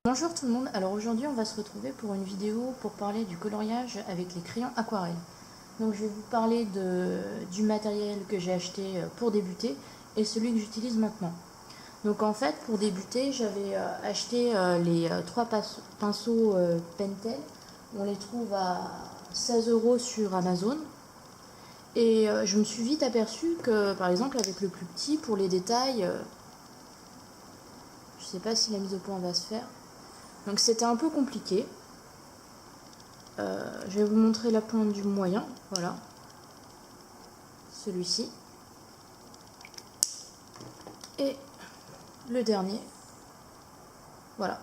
Bonjour tout le monde, alors aujourd'hui on va se retrouver pour une vidéo pour parler du coloriage avec les crayons aquarelles. Donc je vais vous parler du matériel que j'ai acheté pour débuter et celui que j'utilise maintenant. Donc en fait pour débuter j'avais acheté les 3 pinceaux Pentel. On les trouve à 16 € sur Amazon. Et je me suis vite aperçue que par exemple avec le plus petit pour les détails, je sais pas si la mise au point va se faire. Donc c'était un peu compliqué. Je vais vous montrer la pointe du moyen, voilà. Celui-ci. Et le dernier. Voilà.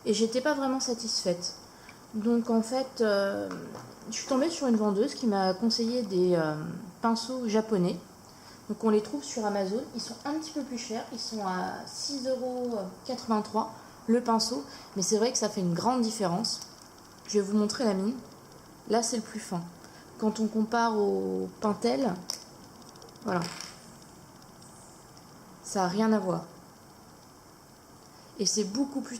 Et j'étais pas vraiment satisfaite. Donc en fait, je suis tombée sur une vendeuse qui m'a conseillé des pinceaux japonais. Donc on les trouve sur Amazon. Ils sont un petit peu plus chers. Ils sont à 6,83 € le pinceau. Mais c'est vrai que ça fait une grande différence. Je vais vous montrer la mine. Là c'est le plus fin. Quand on compare au Pentel, voilà. Ça n'a rien à voir. Et c'est beaucoup plus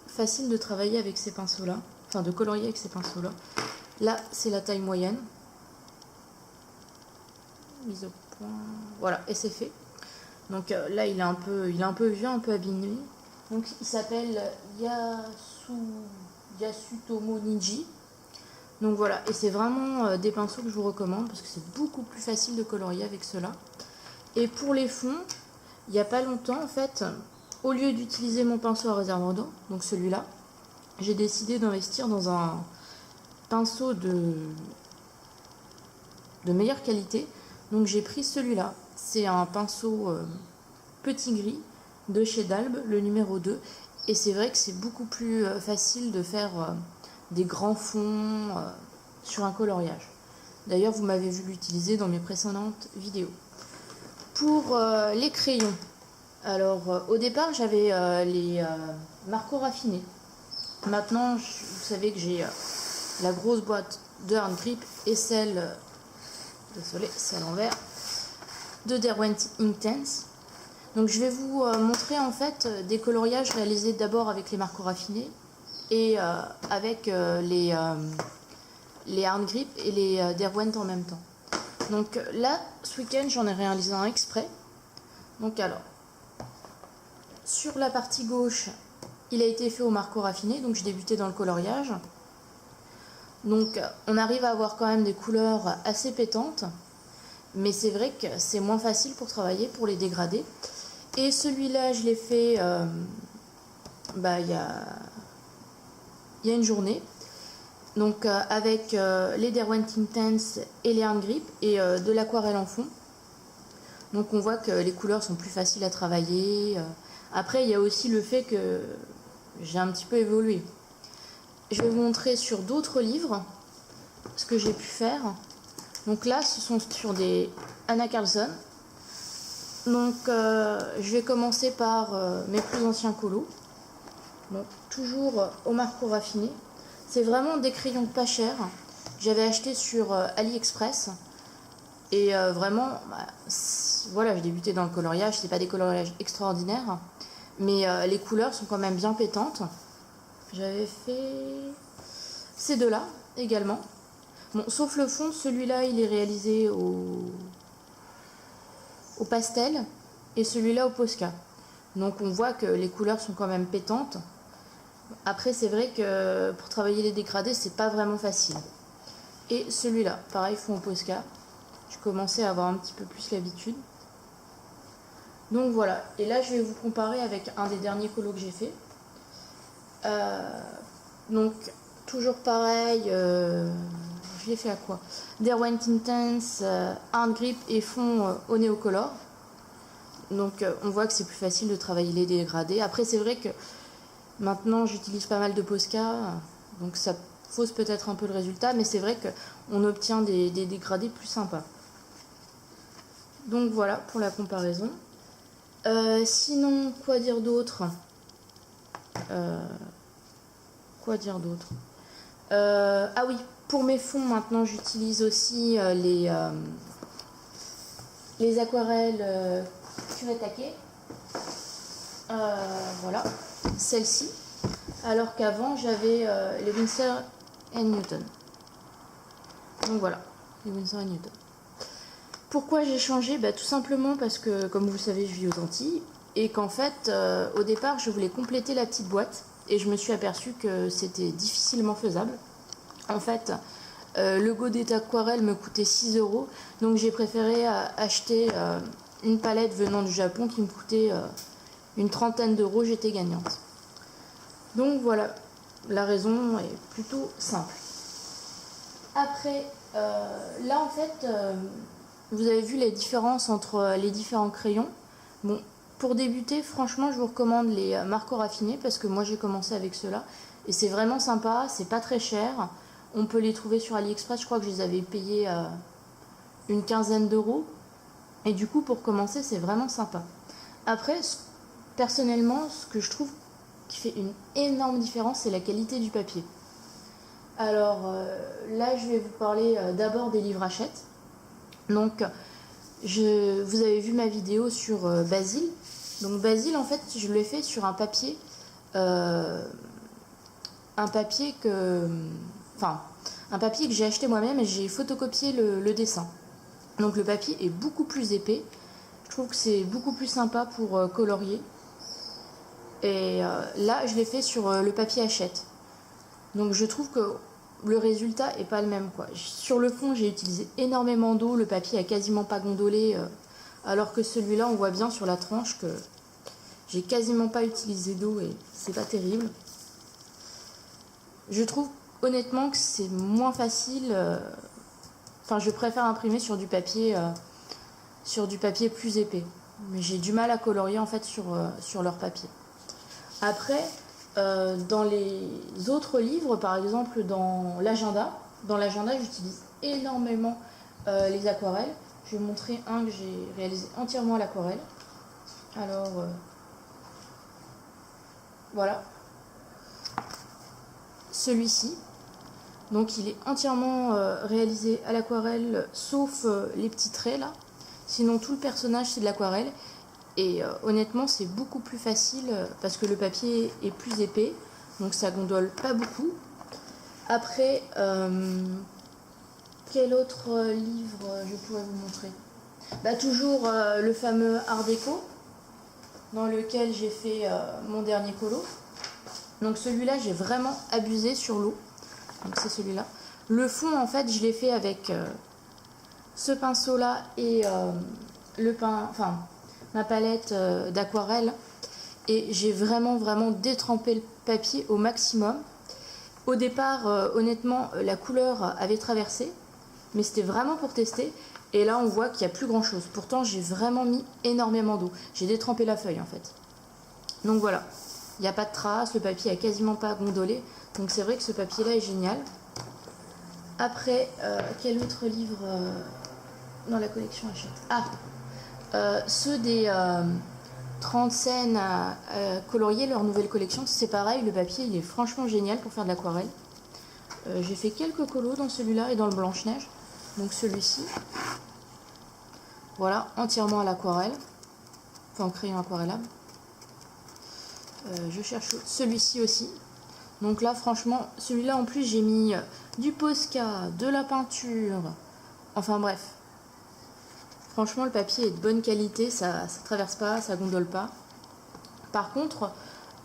facile de travailler avec ces pinceaux-là. Enfin, de colorier avec ces pinceaux-là. Là, c'est la taille moyenne. Mise au point. Voilà, et c'est fait. Donc là, il est un peu vieux, un peu abîmé. Donc, il s'appelle Yasutomo Niji. Donc voilà, et c'est vraiment des pinceaux que je vous recommande parce que c'est beaucoup plus facile de colorier avec cela. Et pour les fonds, il n'y a pas longtemps, en fait, au lieu d'utiliser mon pinceau à réservoir d'eau, donc celui-là, j'ai décidé d'investir dans un pinceau de meilleure qualité. Donc j'ai pris celui-là. C'est un pinceau petit gris de chez Dalbe, le numéro 2. Et c'est vrai que c'est beaucoup plus facile de faire des grands fonds sur un coloriage. D'ailleurs, vous m'avez vu l'utiliser dans mes précédentes vidéos. Pour les crayons, alors au départ j'avais les Marco raffinés. Maintenant, vous savez que j'ai la grosse boîte de Hard Grip et celle, désolé, c'est à l'envers, de Derwent Inktense. Donc je vais vous montrer en fait des coloriages réalisés d'abord avec les Marco raffinés et avec les Hard Grip et les Derwent en même temps. Donc là, ce week-end, j'en ai réalisé un exprès. Donc alors, sur la partie gauche, il a été fait au Marco raffiné, donc j'ai débuté dans le coloriage. Donc on arrive à avoir quand même des couleurs assez pétantes, mais c'est vrai que c'est moins facile pour travailler, pour les dégrader. Et celui-là, je l'ai fait il y a une journée. Donc avec les Derwent Inktense et les Hard Grip et de l'aquarelle en fond. Donc on voit que les couleurs sont plus faciles à travailler. Après, il y a aussi le fait que j'ai un petit peu évolué. Je vais vous montrer sur d'autres livres ce que j'ai pu faire. Donc là, ce sont sur des Anna Carlson. Donc je vais commencer par mes plus anciens colos. Donc toujours au Marco raffiné. C'est vraiment des crayons pas chers. J'avais acheté sur AliExpress. Et vraiment, voilà, j'ai débuté dans le coloriage. C'est pas des coloriages extraordinaires. Mais les couleurs sont quand même bien pétantes. J'avais fait ces deux-là également. Bon, sauf le fond, celui-là, il est réalisé au pastel. Et celui-là au Posca. Donc on voit que les couleurs sont quand même pétantes. Après, c'est vrai que pour travailler les dégradés, c'est pas vraiment facile. Et celui-là, pareil, fond au Posca. Je commençais à avoir un petit peu plus l'habitude. Donc voilà. Et là, je vais vous comparer avec un des derniers colos que j'ai fait. Donc, toujours pareil. Je l'ai fait à quoi? Derwent Inktense, Hard Grip et fond au Neocolor. Donc, on voit que c'est plus facile de travailler les dégradés. Après, c'est vrai que maintenant, j'utilise pas mal de Posca, donc ça fausse peut-être un peu le résultat, mais c'est vrai qu'on obtient des dégradés plus sympas. Donc voilà pour la comparaison. Sinon, quoi dire d'autre? Ah oui, pour mes fonds, maintenant, j'utilise aussi les aquarelles Kuretake. voilà, celle-ci. Alors qu'avant, j'avais les Winsor & Newton. Donc voilà, les Winsor & Newton. Pourquoi j'ai changé? Tout simplement parce que, comme vous le savez, je vis aux Antilles. Et qu'en fait, au départ, je voulais compléter la petite boîte. Et je me suis aperçue que c'était difficilement faisable. En fait, le godet d'aquarelle me coûtait 6 €. Donc j'ai préféré acheter une palette venant du Japon qui me coûtait une trentaine d'euros. J'étais gagnante. Donc voilà, la raison est plutôt simple. Après, là en fait, vous avez vu les différences entre les différents crayons. Bon, pour débuter, franchement, je vous recommande les marqueurs raffinés parce que moi j'ai commencé avec ceux-là. Et c'est vraiment sympa, c'est pas très cher. On peut les trouver sur AliExpress, je crois que je les avais payés une quinzaine d'euros. Et du coup, pour commencer, c'est vraiment sympa. Après, personnellement, ce que je trouve qui fait une énorme différence, c'est la qualité du papier. Alors là, je vais vous parler d'abord des livres Hachette. Donc, vous avez vu ma vidéo sur Basile. Donc Basile, en fait, je l'ai fait sur un papier que j'ai acheté moi-même et j'ai photocopié le dessin. Donc le papier est beaucoup plus épais. Je trouve que c'est beaucoup plus sympa pour colorier. Et là, je l'ai fait sur le papier Hachette. Donc je trouve que le résultat est pas le même, quoi. Sur le fond, j'ai utilisé énormément d'eau. Le papier a quasiment pas gondolé. Alors que celui-là, on voit bien sur la tranche que j'ai quasiment pas utilisé d'eau et c'est pas terrible. Je trouve honnêtement que c'est moins facile. Je préfère imprimer sur du papier plus épais. Mais j'ai du mal à colorier en fait sur leur papier. Après, dans les autres livres, par exemple dans l'agenda, j'utilise énormément les aquarelles. Je vais vous montrer un que j'ai réalisé entièrement à l'aquarelle. Alors, voilà. Celui-ci. Donc il est entièrement réalisé à l'aquarelle, sauf les petits traits là. Sinon tout le personnage c'est de l'aquarelle. Et honnêtement c'est beaucoup plus facile parce que le papier est plus épais. Donc ça gondole pas beaucoup. Après, quel autre livre je pourrais vous montrer? Toujours le fameux Art Déco, dans lequel j'ai fait mon dernier colo. Donc celui-là j'ai vraiment abusé sur l'eau. Donc c'est celui-là. Le fond en fait je l'ai fait avec ce pinceau là et ma palette d'aquarelle. Et j'ai vraiment détrempé le papier au maximum. Au départ honnêtement la couleur avait traversé. Mais c'était vraiment pour tester. Et là on voit qu'il n'y a plus grand chose. Pourtant j'ai vraiment mis énormément d'eau. J'ai détrempé la feuille en fait. Donc voilà. Il n'y a pas de traces. Le papier a quasiment pas gondolé. Donc c'est vrai que ce papier là est génial. Après quel autre livre dans la collection Hachette? Ceux des 30 scènes à colorier, leur nouvelle collection. C'est pareil. Le papier il est franchement génial pour faire de l'aquarelle. J'ai fait quelques colos dans celui-là et dans le Blanche-Neige. Donc celui-ci, voilà, entièrement à l'aquarelle, en crayon aquarellable. Je cherche celui-ci aussi. Donc là, franchement, celui-là en plus, j'ai mis du Posca, de la peinture. Enfin bref. Franchement, le papier est de bonne qualité, ça traverse pas, ça gondole pas. Par contre,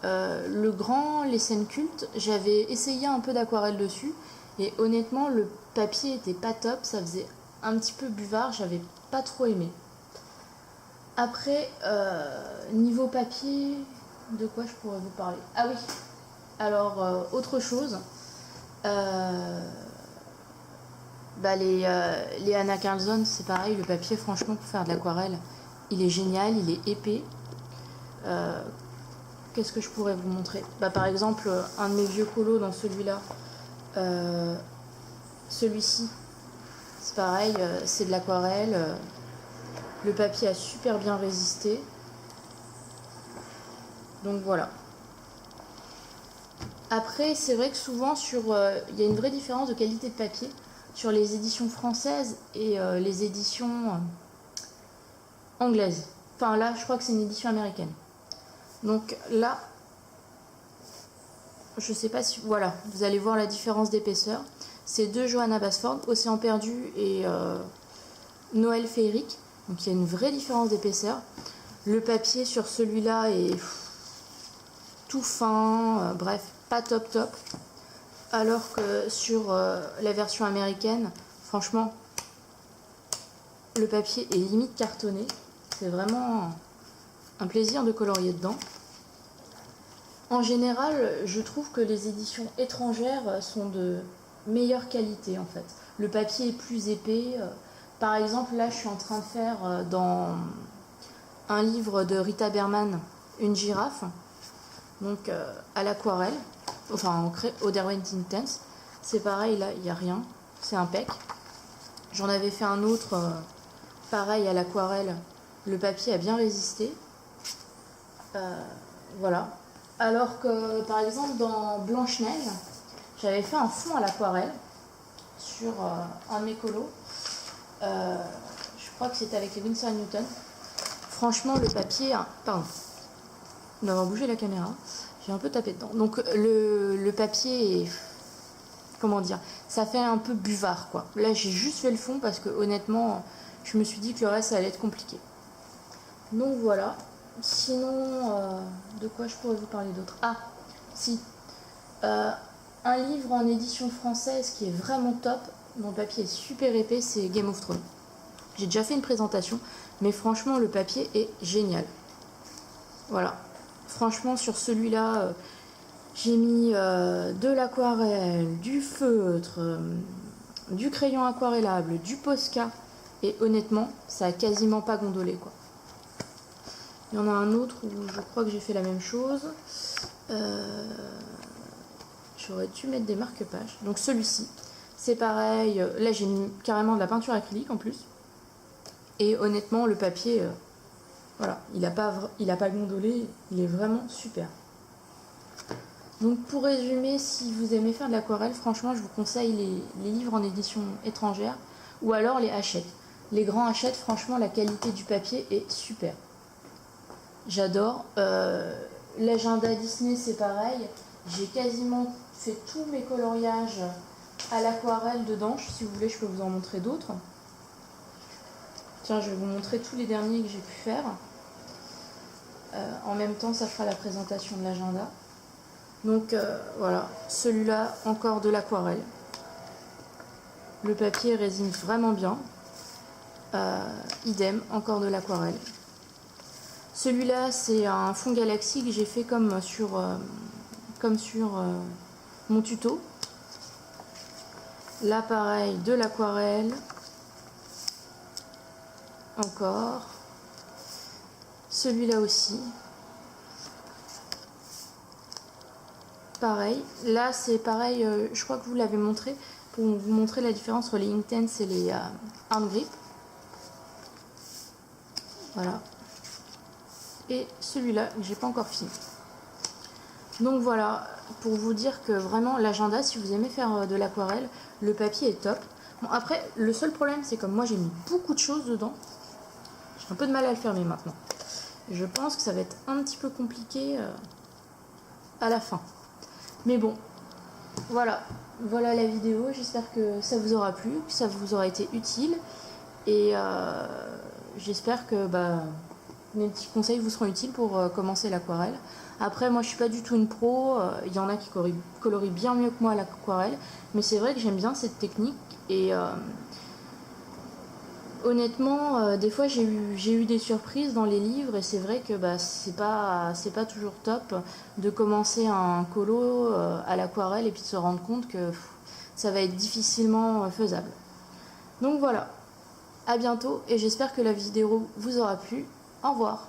les scènes cultes, j'avais essayé un peu d'aquarelle dessus. Et honnêtement, le papier était pas top, ça faisait un petit peu buvard, j'avais pas trop aimé. Après, niveau papier, de quoi je pourrais vous parler? Ah oui, alors autre chose, les Anna Carlson, c'est pareil, le papier franchement pour faire de l'aquarelle, il est génial, il est épais. Qu'est-ce que je pourrais vous montrer? Par exemple, un de mes vieux colos dans celui-là, celui-ci, c'est pareil, c'est de l'aquarelle. Le papier a super bien résisté. Donc voilà. Après, c'est vrai que souvent, il y a une vraie différence de qualité de papier sur les éditions françaises et les éditions anglaises. Enfin là, je crois que c'est une édition américaine. Donc là, je sais pas si... Voilà, vous allez voir la différence d'épaisseur. C'est deux Johanna Basford, Océan Perdu et Noël Féerique. Donc il y a une vraie différence d'épaisseur. Le papier sur celui-là est tout fin, bref, pas top top. Alors que sur la version américaine, franchement, le papier est limite cartonné. C'est vraiment un plaisir de colorier dedans. En général, je trouve que les éditions étrangères sont de meilleure qualité en fait. Le papier est plus épais. Par exemple, là, je suis en train de faire dans un livre de Rita Berman, une girafe, donc à l'aquarelle, enfin au Derwent Intense. C'est pareil, là, il n'y a rien, c'est impec. J'en avais fait un autre, pareil à l'aquarelle. Le papier a bien résisté. Voilà. Alors que, par exemple, dans Blanche-Neige, j'avais fait un fond à l'aquarelle sur un de mes colos. Je crois que c'était avec les Winsor & Newton. Franchement, le papier... Pardon. D'avoir bougé la caméra. J'ai un peu tapé dedans. Donc, le papier est... Comment dire? Ça fait un peu buvard, quoi. Là, j'ai juste fait le fond parce que, honnêtement, je me suis dit que le reste, ça allait être compliqué. Donc, voilà. Sinon, de quoi je pourrais vous parler d'autre? Ah, si. Un livre en édition française qui est vraiment top, dont le papier est super épais, c'est Game of Thrones. J'ai déjà fait une présentation, mais franchement, le papier est génial. Voilà. Franchement, sur celui-là, j'ai mis de l'aquarelle, du feutre, du crayon aquarellable, du Posca, et honnêtement, ça a quasiment pas gondolé, quoi. Il y en a un autre où je crois que j'ai fait la même chose. J'aurais dû mettre des marque-pages. Donc celui-ci, c'est pareil. Là, j'ai mis carrément de la peinture acrylique en plus. Et honnêtement, le papier, voilà, il n'a pas gondolé. Il est vraiment super. Donc pour résumer, si vous aimez faire de l'aquarelle, franchement, je vous conseille les livres en édition étrangère. Ou alors les Hachette. Les grands Hachette, franchement, la qualité du papier est super. J'adore. L'agenda Disney, c'est pareil. J'ai quasiment fait tous mes coloriages à l'aquarelle dedans. Si vous voulez, je peux vous en montrer d'autres. Tiens, je vais vous montrer tous les derniers que j'ai pu faire. En même temps, ça fera la présentation de l'agenda. Donc voilà, celui-là, encore de l'aquarelle. Le papier résine vraiment bien. Idem, encore de l'aquarelle. Celui-là, c'est un fond galaxie que j'ai fait comme sur mon tuto. Là, pareil, de l'aquarelle. Encore. Celui-là aussi. Pareil. Là, c'est pareil, je crois que vous l'avez montré, pour vous montrer la différence entre les Intense et les Hard Grip. Voilà. Et celui-là, que j'ai pas encore fini. Donc voilà, pour vous dire que vraiment l'agenda, si vous aimez faire de l'aquarelle, le papier est top. Bon, après, le seul problème, c'est comme moi j'ai mis beaucoup de choses dedans, j'ai un peu de mal à le fermer maintenant. Je pense que ça va être un petit peu compliqué à la fin. Mais bon, voilà la vidéo. J'espère que ça vous aura plu, que ça vous aura été utile. Et j'espère que mes petits conseils vous seront utiles pour commencer l'aquarelle. Après, moi je suis pas du tout une pro, il y en a qui colorient bien mieux que moi l'aquarelle, mais c'est vrai que j'aime bien cette technique et honnêtement, des fois j'ai eu des surprises dans les livres et c'est vrai que c'est pas toujours top de commencer un colo à l'aquarelle et puis de se rendre compte que ça va être difficilement faisable. Donc voilà, à bientôt et j'espère que la vidéo vous aura plu. Au revoir.